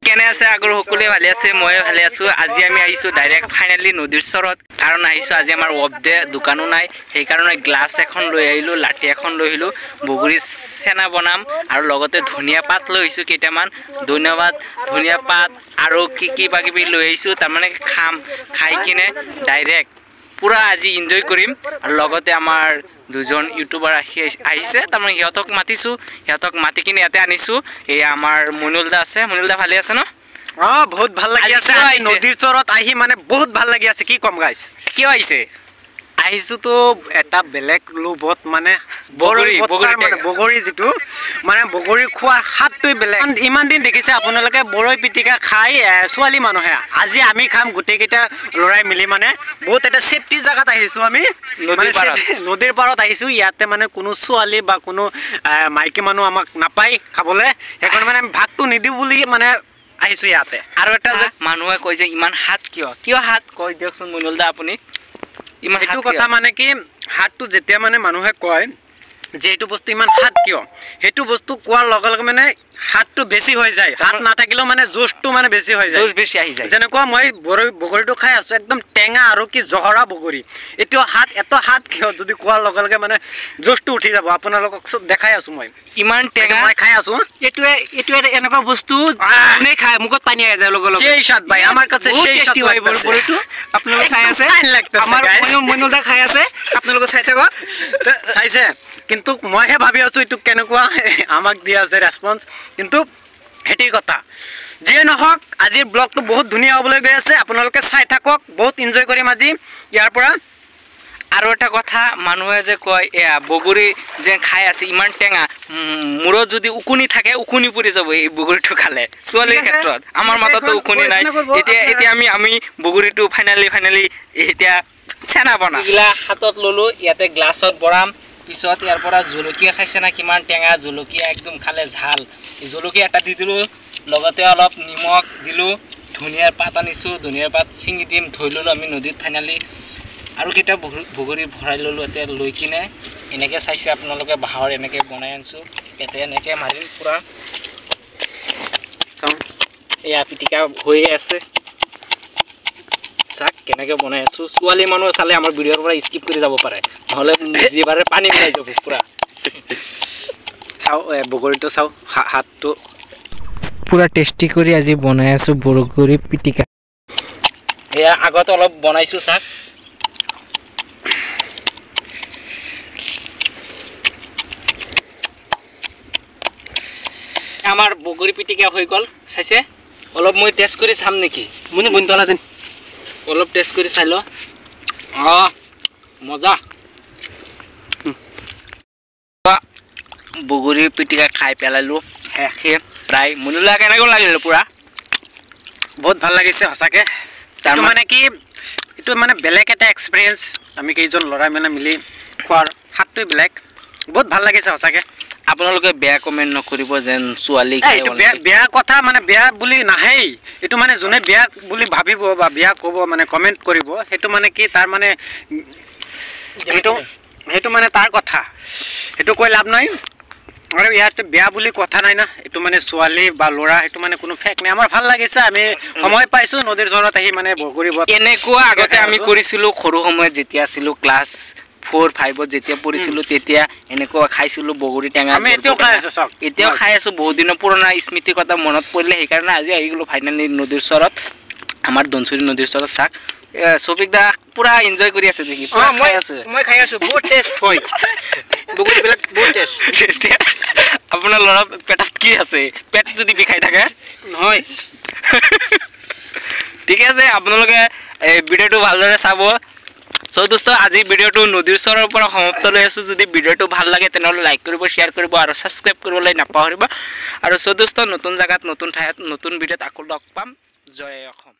কেনে আছে আগৰ সকলোৱে ভালে আছে মই ভালে আছো আজি আমি আহিছো ডাইৰেক্ট ফাইনালি নদীৰ চৰত কাৰণ আহিছো আজি আমাৰ অফ ডে দোকানো নাই সেই কাৰণে গ্লাছ এখন লৈ আহিলো লাঠি এখন লৈ আহিলো বগৰী চেনা বনাম আৰু লগতে ধনিয়া পাত লৈ আহিছো কেইটামান ধন্যবাদ ধনিয়া পাত আৰু কি বাকিবি লৈ আহিছো তাৰ মানে খাম খাই কিনে ডাইৰেক্ট পুৰা আজি এনজয় কৰিম আৰু লগতে আমাৰ দুজন ইউটিউবাৰ আহিছে তাৰমানে সিহঁতক মাতিছো সিহঁতক মাতি কিনে ইয়াতে আনিছো এই আমাৰ মনুলদা আছে মনুলদা ভালে আছে ন বহুত ভাল লাগি আছে নদীৰ চৰত আহি মানে বহুত ভাল লাগি আছে কি কম গাইছ কিয় আহিছে আহিছো তো এটা বেলেগ লোভত মানে বগৰী যেটো মানে বগৰী খোৱা হাতটোই বেলেগ ইমান দিন দেখিছে আপোনালোকে বৰৈ পিটিকা খাই ছোৱালী মানুহে আজি আমি খাম গোটেইকেইটা লৰাই মিলি মানে বহুত এটা সেফটি জায়গাত আহিছো আমি নদীৰ পাৰত আহিছো ইয়াতে মানে কোনো ছোৱালী বা কোনো মাইকী মানুহ আমাক নাপায় খাবলৈ সেইকাৰণে মানে আমি ভাতটো নিদিও বুলি মানে আহিছো ইয়াতে আৰু এটা মানুহে কয় যে ইমান হাত কিয় হাত কৈ দিয়কচোন মনুলদা আপুনি ইমান এইটো কথা মানে কি হাতটো যেতিয়া মানে মানুহে কয় যে এইটো বস্তু ইমান হাত কিয় সেইটো বস্তু কোৱাৰ লগে লগে মানে হাতটো বেছি হৈ যায় হাত নাথাকিলেও মানে জোশটো মানে বেছি হৈ যায় জোশ বেছি আহি যায় যেনেকুৱা মই বগৰীটো খাই আছো একদম টেঙা আৰু কি জহৰা বগৰী এটো হাত কিয় যদি কোৱাৰ লগে লগে মানে জোশটো উঠি যাব আপোনালোকক দেখাই আছো মই ইমান টেঙা মই খাই আছো এটো এনেকুৱা বস্তু নে খাই মুখত পানী আহি যায় লগে লগে সেই স্বাদ ভাই আমার কাছে সেই স্বাদ হয় বগৰীটো আপোনালোক চাই আছে আমাৰ মনুলদা খাই আছে আপোনালোক চাই থাকক চাইছে কিন্তু মইহে ভাবি আছো এটো কেনেকুৱা আমাক দিয়া আছে ৰেসপন্স কিন্তু হেটি কথা যে নহক আজিৰ ব্লগটো বহুত ধুনিয়া হ'বলৈ গৈ আছে আপোনালোকে চাই থাকক বহুত এনজয় কৰিম আজি ইয়াৰ পৰা আৰু এটা কথা মানুহে যে কয় বগৰী যে খাই আছে ইমান টেঙা মুৰত যদি উকুনি থাকে উকুনি পৰি যাব এই বগৰীটো খালে ছোৱালীৰ ক্ষেত্ৰত আমাৰ মাথাতো উকুনি নাই এতিয়া আমি বগৰীটো ফাইনালি এতিয়া চেনা বনাম ইলা হাতত ললো ইয়াতে গ্লাছত বৰাম পিছত ইয়াৰ পৰা জলকীয়া চাইছে না কিমান টেঙা জলকীয়া একদম খালে ঝাল এই জলকীয়া এটা দি দিলো লগতে অলপ নিমখ দিলো ধনিয়াৰ পাত আনিছো ধনিয়াৰ পাত ছিঙি দিম ধুই ললো আমি নদীত ফাইনালি আৰু কিটা বগৰী ভৰাই ললো এতিয়া লৈ কিনে এনেকে চাইছে আপোনালোকে বাহৰ এনেকে বনাই আনছো এতে এনেকে মাৰিম পুৰা চাও এয়া পিটিকা হৈ আছে চাক কেনেকে বনাই আছো ছোৱালী মানুহ চালে আমাৰ ভিডিওৰ পৰা স্কিপ কৰি যাব পাৰে নহলে জিভাৰে পানী ওলাই যাব পুৰা চাও বগৰীটো চাও হাতটো পুৰা টেষ্টি কৰি আজি বনাই আছো বগৰী পিটিকা এয়া আগত অলপ বনাইছো চাক আমাৰ বগৰী পিটিকা হৈ গল চাইছে অলপ মই টেষ্ট কৰি চাম নেকি মুনি বন্তলা দিন অলপ টেষ্ট কৰি চাই ল মজা বগৰী পিটিকা খাই পেলালো শেষে প্ৰায় মনুলা কেনেকৈ লাগিল পুৰা বহুত ভাল লাগিছে সঁচাকে তাৰ মানে কি এটো মানে বেলেগ এটা এক্সপেৰিয়েন্স আমি কেইজন লৰা মানে মিলি খোৱাৰ হাতটোই বেলেগ বহুত ভাল লাগিছে সঁচাকে আপোনালোকে বেয়া কমেন্ট নকৰিব যেন ছোৱালী খাই বেয়া কথা মানে বেয়া বুলি নাহেই এটো মানে জনে বেয়া বুলি ভাবিব বা বেয়া কব মানে কমেন্ট কৰিব হেতু মানে কি তাৰ মানে হেতু মানে তাৰ কথা হেতু কৈ লাভ নাই আৰু ইয়াতে বেয়া বুলি কথা নাই না এটো মানে ছোৱালী বা লৰা হেতু মানে কোনো ফেক নাই আমাৰ ভাল লাগিছে আমি সময় পাইছো নদীৰ জৰত আহি মানে বগৰী এনেকুৱা আগতে আমি কৰিছিলো খৰু সময়ত যেতিয়া ছিল ক্লাস 4-5 যেতিয়া পঢ়িছিলো তেতিয়া এনেকুৱা খাইছিলো বগৰী টেঙা আমি এতিয়াও খাই আছো বহুত দিনৰ পুৰণা স্মৃতিৰ কথা মনত পৰিলে সেই কাৰণে আজি আহি গলো ফাইনালি নদীৰ চৰত আমাৰ দনচুৰি নদীৰ চৰত চাক সফিক দা পুৰা এনজয় কৰি আছে দেখি মই খাই আছো বহুত টেষ্ট হয় বগৰী বিলাক বহুত টেষ্ট আপোনাৰ লৰা পেটত কি আছে পেট যদি বিখাই থাকে নহয় ঠিক আছে আপোনালোকে এই ভিডিওটো ভালদৰে চাব সো দোস্ত আজি ভিডিওটো নদীৰ চৰৰ পৰা সমাপ্ত লৈ আছো যদি ভিডিওটো ভাল লাগে তেনহলে লাইক কৰিব শেয়াৰ কৰিব আৰু সাবস্ক্ৰাইব কৰিবলৈ নাপাহৰিব আৰু সো দোস্ত নতুন জায়গাত নতুন ঠাইত নতুন ভিডিওত আকৌ লগ পাম জয় অসম।